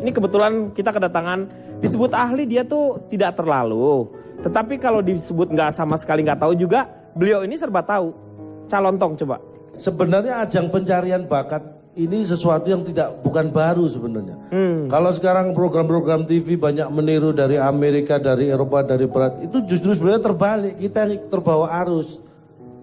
Ini kebetulan kita kedatangan, disebut ahli dia tuh tidak terlalu. Tetapi kalau disebut nggak sama sekali nggak tahu juga, beliau ini serba tahu. Calontong coba. Sebenarnya ajang pencarian bakat ini sesuatu yang bukan baru sebenarnya. Kalau sekarang program-program TV banyak meniru dari Amerika, dari Eropa, dari Barat, itu justru sebenarnya terbalik, kita yang terbawa arus.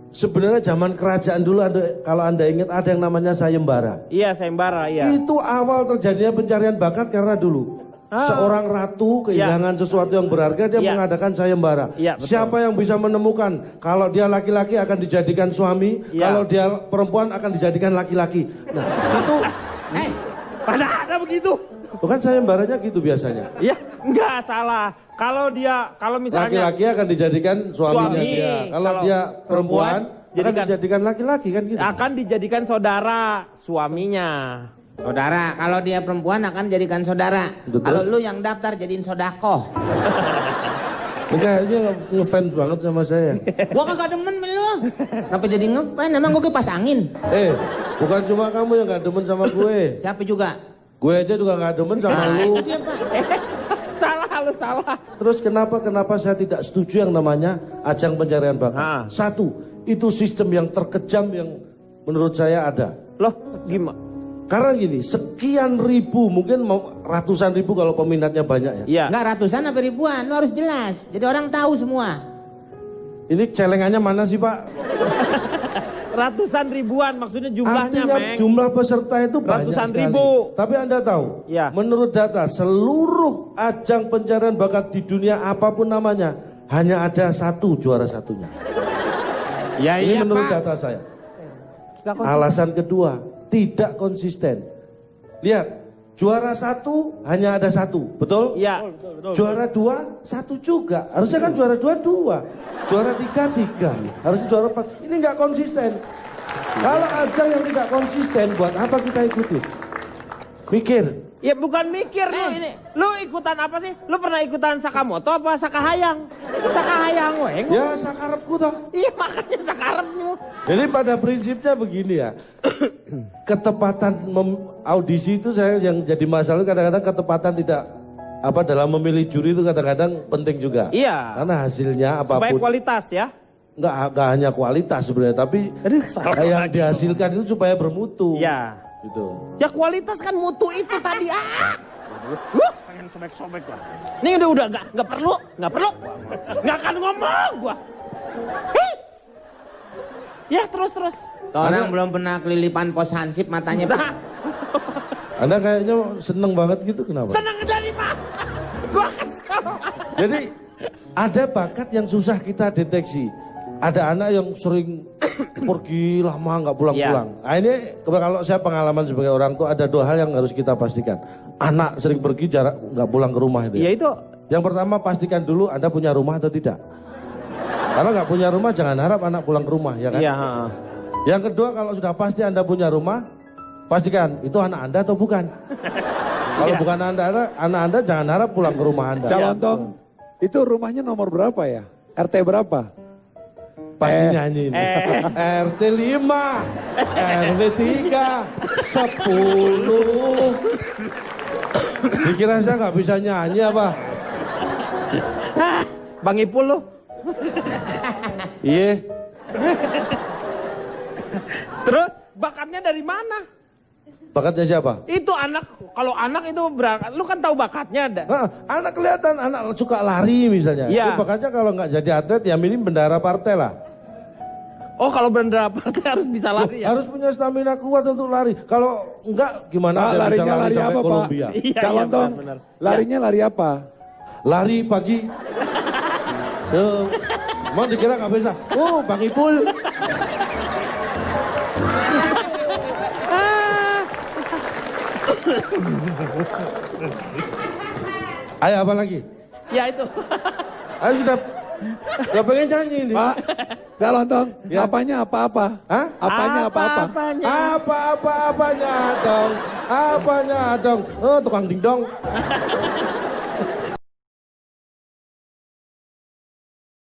Sebenarnya zaman kerajaan dulu kalau Anda ingat ada yang namanya sayembara. Iya, sayembara, iya. Itu awal terjadinya pencarian bakat karena dulu seorang ratu kehilangan sesuatu yang berharga, dia mengadakan sayembara. Siapa yang bisa menemukan kalau dia laki-laki akan dijadikan suami, kalau dia perempuan akan dijadikan laki-laki. Nah, itu pada ada begitu. bukan sayembaranya gitu biasanya. Iya, enggak salah. Kalau misalnya Laki-laki akan dijadikan suaminya dia. Kalau dia perempuan akan dijadikan laki-laki kan gitu. Akan dijadikan saudara suaminya. Saudara, kalau dia perempuan akan jadikan saudara. Kalau lu yang daftar jadiin sodakoh. Ini kayaknya ngefans banget sama saya. Gua kagak demen sama lu. Kenapa jadi ngefans? Emang gua kipas angin. Bukan cuma kamu yang gak demen sama gue. Siapa juga? Gue aja juga gak demen sama lu. Itu dia, Pak. Lu salah. Terus kenapa saya tidak setuju yang namanya ajang pencarian bakat? Satu, itu sistem yang terkejam yang menurut saya ada. Loh, gimana? Karena gini, sekian ribu, mungkin ratusan ribu kalau peminatnya banyak ya. Iya. Enggak ratusan apa ribuan, lu harus jelas. Jadi orang tahu semua. Ini celengannya mana sih Pak? Ratusan ribuan maksudnya jumlahnya, Artinya Meng. jumlah peserta itu banyak Ratusan sekali. ribu. Tapi Anda tahu, menurut data seluruh ajang pencarian bakat di dunia apapun namanya, hanya ada satu juara satunya. Ya, Ini iya, menurut Pak. data saya. Alasan kedua, tidak konsisten. Lihat, juara satu hanya ada satu, betul? Iya. Juara dua satu juga. Harusnya kan juara dua. Juara tiga. Harusnya juara 4. Ini nggak konsisten. Kalau ajang yang tidak konsisten, buat apa kita ikutin? Mikir. Ya bukan mikir lu ini. Lu ikutan apa sih? Lu pernah ikutan Sakamoto apa Sakahayang? Sakahayang weng. Ya sakarepku toh. Iya makanya sakarepmu. Jadi pada prinsipnya begini ya. Ketepatan audisi itu saya yang jadi masalah kadang-kadang ketepatan tidak dalam memilih juri itu kadang-kadang penting juga. Iya. Karena hasilnya apapun. Supaya kualitas ya. Enggak hanya kualitas sebenarnya, tapi yang dihasilkan itu supaya bermutu. Iya. Gitu. Ya kualitas kan mutu itu tadi. Pengen sobek-sobek lah. Ini udah nggak perlu. Nggak akan ngomong gua. Ya terus. Orang belum pernah kelilipan pos hansip matanya, Pak. Anda kayaknya seneng banget gitu, kenapa? Seneng dari mana? Gua kesel. Jadi ada bakat yang susah kita deteksi. Ada anak yang sering pergi lama nggak pulang-pulang. Nah ini kalau saya pengalaman sebagai orang tua ada dua hal yang harus kita pastikan. Anak sering pergi nggak pulang ke rumah itu. Ya itu. Yang pertama pastikan dulu Anda punya rumah atau tidak. Kalau nggak punya rumah jangan harap anak pulang ke rumah, ya kan? Iya. Yang kedua kalau sudah pasti Anda punya rumah, pastikan itu anak Anda atau bukan. Kalau bukan anak Anda jangan harap pulang ke rumah Anda. Calontong, itu rumahnya nomor berapa ya? RT berapa? Pasti nyanyi ini. RT 5, RW 3, 10. Dikira saya nggak bisa nyanyi apa? Bang Ipul lu. Iya. Terus bakatnya dari mana? Bakatnya siapa? Itu anak, kalau anak itu berangkat, lu kan tahu bakatnya ada. Anak kelihatan, anak suka lari misalnya. Iya. Bakatnya kalau nggak jadi atlet ya minim bendara partai lah. Oh kalau bendera partai harus bisa lari ya? Harus punya stamina kuat untuk lari. Kalau enggak gimana dia bisa lari sampai apa, Kolombia? Pak? Calontong, larinya lari apa? Lari pagi. Mau dikira nggak bisa? Oh, Bang Ipul. Ayo apa lagi? Ya itu. Ayo sudah pengen nyanyi ini. Pak, Calontong, apanya apa-apa? Hah? Apanya apa-apa? Apa-apa-apanya dong. Apanya dong. Oh, tukang dingdong.